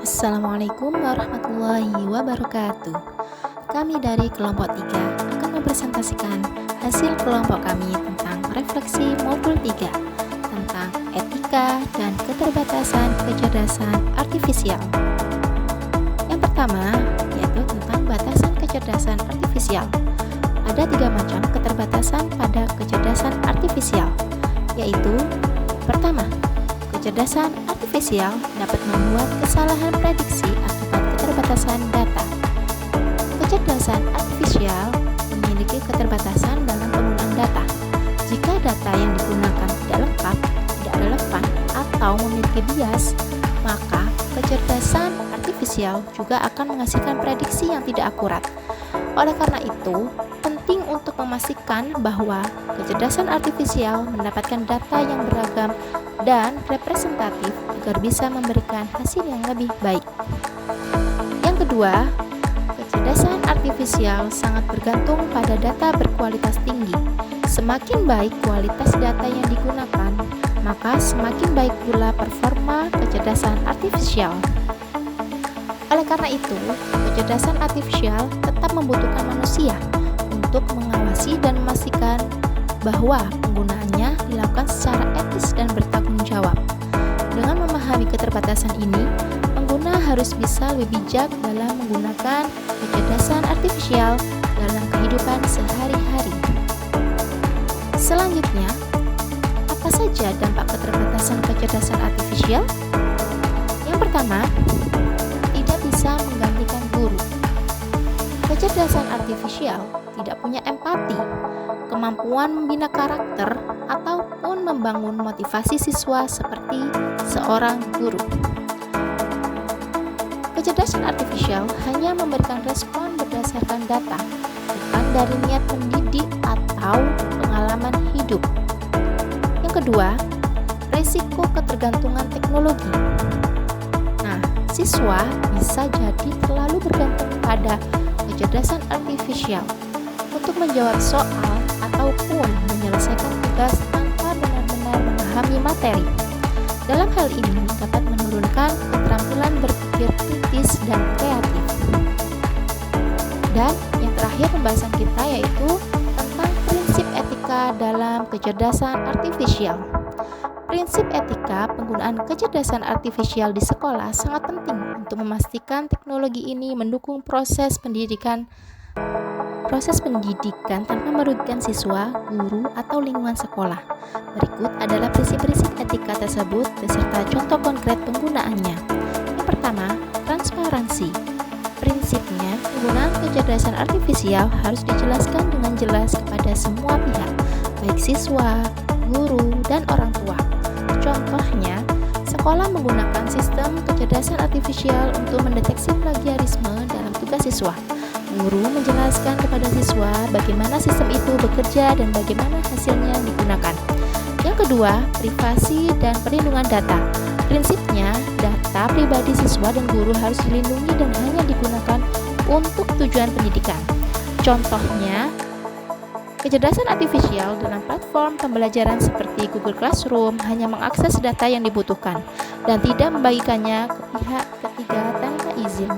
Assalamualaikum warahmatullahi wabarakatuh. Kami dari kelompok 3 akan mempresentasikan hasil kelompok kami tentang refleksi modul 3 tentang etika dan keterbatasan kecerdasan artifisial. Yang pertama yaitu tentang batasan kecerdasan artifisial. Ada 3 macam keterbatasan pada kecerdasan artifisial, yaitu pertama, kecerdasan artifisial dapat membuat kesalahan prediksi akibat keterbatasan data. Kecerdasan artifisial memiliki keterbatasan dalam penggunaan data. Jika data yang digunakan tidak lengkap, tidak relevan, atau memiliki bias, maka kecerdasan artifisial juga akan menghasilkan prediksi yang tidak akurat. Oleh karena itu, penting untuk memastikan bahwa kecerdasan artifisial mendapatkan data yang beragam dan representatif agar bisa memberikan hasil yang lebih baik. Yang kedua, kecerdasan artifisial sangat bergantung pada data berkualitas tinggi. Semakin baik kualitas data yang digunakan, maka semakin baik pula performa kecerdasan artifisial. Oleh karena itu, kecerdasan artifisial tetap membutuhkan manusia untuk mengawasi dan memastikan bahwa penggunaannya dilakukan secara etis dan bertanggung jawab. Dengan memahami keterbatasan ini, pengguna harus bisa lebih bijak dalam menggunakan kecerdasan artifisial dalam kehidupan sehari-hari. Selanjutnya, apa saja dampak keterbatasan kecerdasan artifisial? Yang pertama, tidak bisa menggantikan guru. Kecerdasan artifisial tidak punya empati, kemampuan membina karakter, ataupun membangun motivasi siswa seperti seorang guru. Kecerdasan artifisial hanya memberikan respon berdasarkan data, bukan dari niat mendidik atau pengalaman hidup. Yang kedua, risiko ketergantungan teknologi. Nah, siswa bisa jadi terlalu bergantung pada kecerdasan artifisial untuk menjawab soal ataupun menyelesaikan tugas tanpa benar-benar memahami materi. Dalam hal ini dapat menurunkan keterampilan berpikir kritis dan kreatif. Dan yang terakhir pembahasan kita yaitu tentang prinsip etika dalam kecerdasan artifisial. Prinsip etika penggunaan kecerdasan artifisial di sekolah sangat penting untuk memastikan teknologi ini mendukung proses pendidikan tanpa merugikan siswa, guru, atau lingkungan sekolah. Berikut adalah prinsip-prinsip etika tersebut beserta contoh konkret penggunaannya. Yang pertama, transparansi. Prinsipnya, penggunaan kecerdasan artifisial harus dijelaskan dengan jelas kepada semua pihak, baik siswa, guru, dan orang tua. Contohnya, sekolah menggunakan sistem kecerdasan artifisial untuk mendeteksi plagiarisme dalam tugas siswa. Guru menjelaskan kepada siswa bagaimana sistem itu bekerja dan bagaimana hasilnya digunakan. Yang kedua, privasi dan perlindungan data. Prinsipnya, data pribadi siswa dan guru harus dilindungi dan hanya digunakan untuk tujuan pendidikan. Contohnya, kecerdasan artifisial dalam platform pembelajaran seperti Google Classroom hanya mengakses data yang dibutuhkan dan tidak membagikannya ke pihak ketiga tanpa izin.